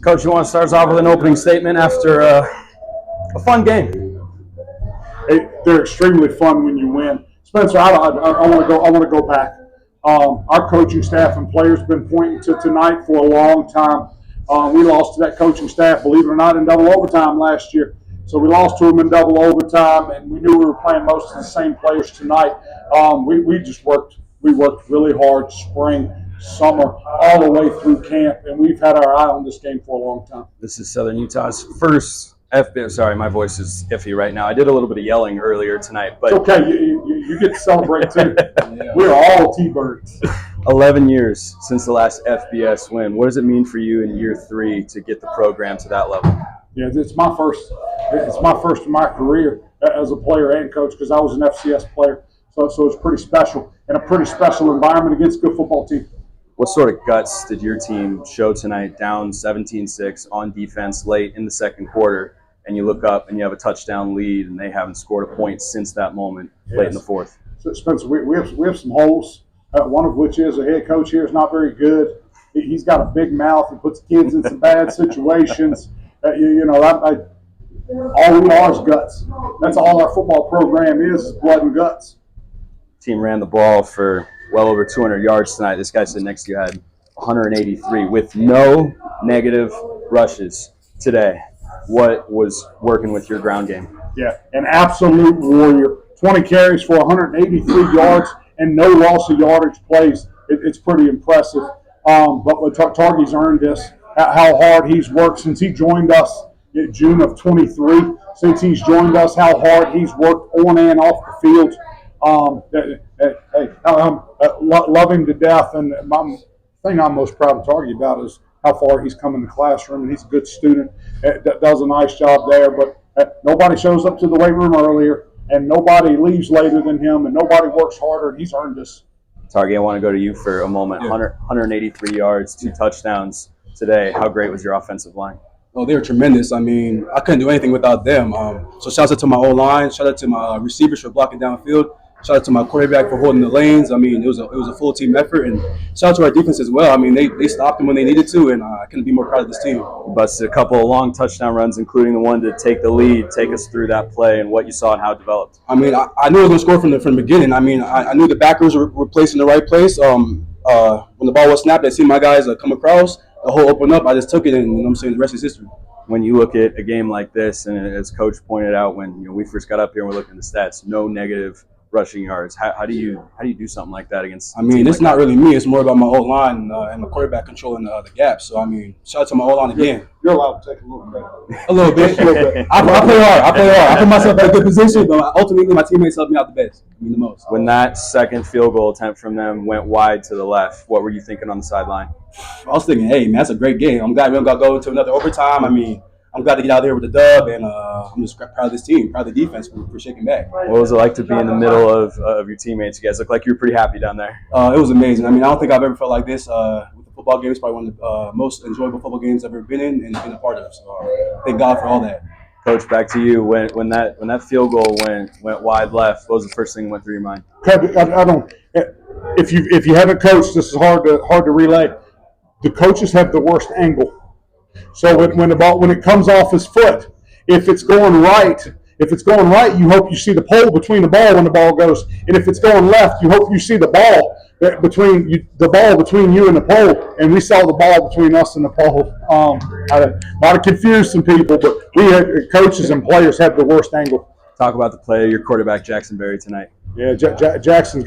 Coach, you want to start us off with an opening statement after a fun game? They're extremely fun when you win. Spencer, I want to go back. Our coaching staff and players have been pointing to tonight for a long time. We lost to that coaching staff, believe it or not, in double overtime last year. So we lost to them in double overtime, and we knew we were playing most of the same players tonight. We worked really hard spring, summer, all the way through camp, and we've had our eye on this game for a long time. This is Southern Utah's first FBS. Sorry, my voice is iffy right now. I did a little bit of yelling earlier tonight, but it's okay. You get to celebrate too. Yeah. We're all T-Birds. 11 years since the last FBS win. What does it mean for you in year 3 to get the program to that level? Yeah, it's my first. It's my first in my career as a player and coach because I was an FCS player. So it's pretty special and a pretty special environment against a good football team. What sort of guts did your team show tonight, down 17-6 on defense late in the second quarter, and you look up and you have a touchdown lead and they haven't scored a point since that moment late in the fourth? So Spencer, we have some holes, one of which is the head coach here is not very good. He's got a big mouth and puts kids in some bad situations. All we are is guts. That's all our football program is blood and guts. Team ran the ball for well over 200 yards tonight. This guy sitting next to you had 183 with no negative rushes today. What was working with your ground game? Yeah, an absolute warrior. 20 carries for 183 yards and no loss of yardage plays. It's pretty impressive. But Targhee's earned this. How hard he's worked since he joined us in June of 23. Since he's joined us, how hard he's worked on and off the field. Love him to death, and the thing I'm most proud of Targhee about is how far he's come in the classroom, and he's a good student, does a nice job there, but nobody shows up to the weight room earlier, and nobody leaves later than him, and nobody works harder, and he's earned this. Targhee, I want to go to you for a moment. Yeah. 183 yards, 2 touchdowns today. How great was your offensive line? Oh, they were tremendous. I mean, I couldn't do anything without them. So shout out to my O-line, shout out to my receivers for blocking downfield, shout out to my quarterback for holding the lanes. I mean, it was a full team effort, and shout out to our defense as well. I mean, they stopped them when they needed to, and I couldn't be more proud of this team. You busted a couple of long touchdown runs, including the one to take the lead. Take us through that play and what you saw and how it developed. I mean, I knew I was going to score from the beginning. I mean, I knew the backers were placed in the right place. When the ball was snapped, I seen my guys come across. The hole opened up. I just took it, and you know what I'm saying, the rest is history. When you look at a game like this, and as Coach pointed out when we first got up here and we're looking at the stats, no negative rushing yards. How do you do something like that against? I mean, it's not really me. It's more about my O-line and my quarterback controlling the gaps. So I mean, shout out to my O-line again. You're allowed to take a little bit. A little bit. I play hard. I put myself in a good position, but ultimately my teammates helped me out the best. I mean, the most. When that second field goal attempt from them went wide to the left, what were you thinking on the sideline? I was thinking, hey man, that's a great game. I'm glad we don't got to go into another overtime. I mean, I'm glad to get out there with the dub, and I'm just proud of this team, proud of the defense for shaking back. What was it like to be in the middle of your teammates? You guys look like you were pretty happy down there. It was amazing. I mean, I don't think I've ever felt like this with the football game. It's probably one of the most enjoyable football games I've ever been in and been a part of. So thank God for all that. Coach, back to you. When that field goal went wide left, what was the first thing that went through your mind? I don't. If you haven't coached, this is hard to relay. The coaches have the worst angle. So when it comes off his foot, if it's going right, you hope you see the pole between the ball when the ball goes, and if it's going left, you hope you see the ball between you and the pole. And we saw the ball between us and the pole. Might have confused some people, but we had coaches and players had the worst angle. Talk about the play of your quarterback Jackson Berry tonight. Yeah, Jackson's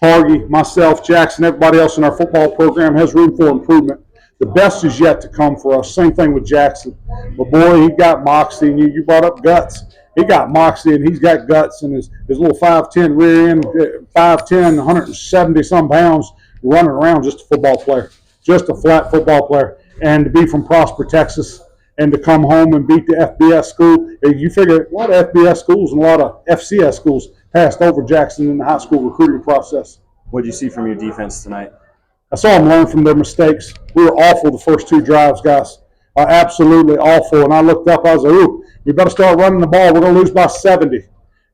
Targhee, myself, Jackson, everybody else in our football program has room for improvement. The best is yet to come for us. Same thing with Jackson. But boy, he got moxie, and you brought up guts. He got moxie, and he's got guts, and his little 5'10" rear end, 5'10", 170-some pounds, running around, just a football player, just a flat football player. And to be from Prosper, Texas, and to come home and beat the FBS school, you figure a lot of FBS schools and a lot of FCS schools passed over Jackson in the high school recruiting process. What did you see from your defense tonight? I saw them learn from their mistakes. We were awful the first 2 drives, guys. Absolutely awful. And I looked up, I was like, ooh, we better start running the ball. We're going to lose by 70.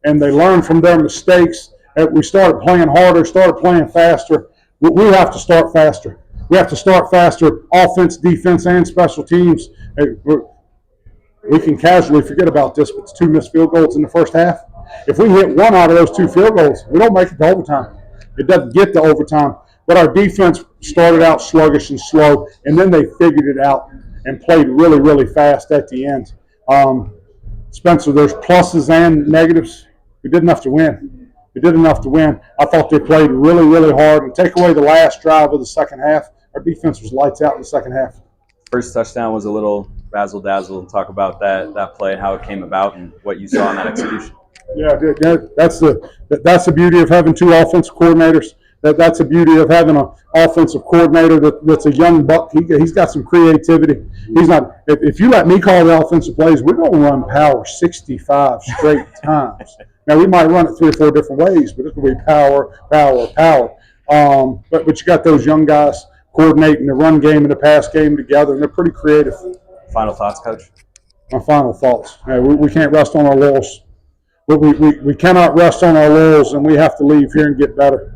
And they learned from their mistakes. We started playing harder, started playing faster. We have to start faster. We have to start faster, offense, defense, and special teams. We can casually forget about this, but it's 2 missed field goals in the first half. If we hit 1 out of those 2 field goals, we don't make it to overtime. It doesn't get to overtime. But our defense started out sluggish and slow, and then they figured it out and played really, really fast at the end. Spencer, there's pluses and negatives. We did enough to win. We did enough to win. I thought they played really, really hard. And take away the last drive of the second half, our defense was lights out in the second half. First touchdown was a little razzle-dazzle. Talk about that play and how it came about and what you saw in that execution. Yeah, that's the beauty of having 2 offensive coordinators. That's the beauty of having an offensive coordinator that's a young buck. He's got some creativity. He's not. If you let me call the offensive plays, we're going to run power 65 straight times. Now we might run it 3 or 4 different ways, but it's going to be power, power, power. But you got those young guys coordinating the run game and the pass game together, and they're pretty creative. Final thoughts, Coach? My final thoughts. We can't rest on our laurels. We cannot rest on our laurels, and we have to leave here and get better.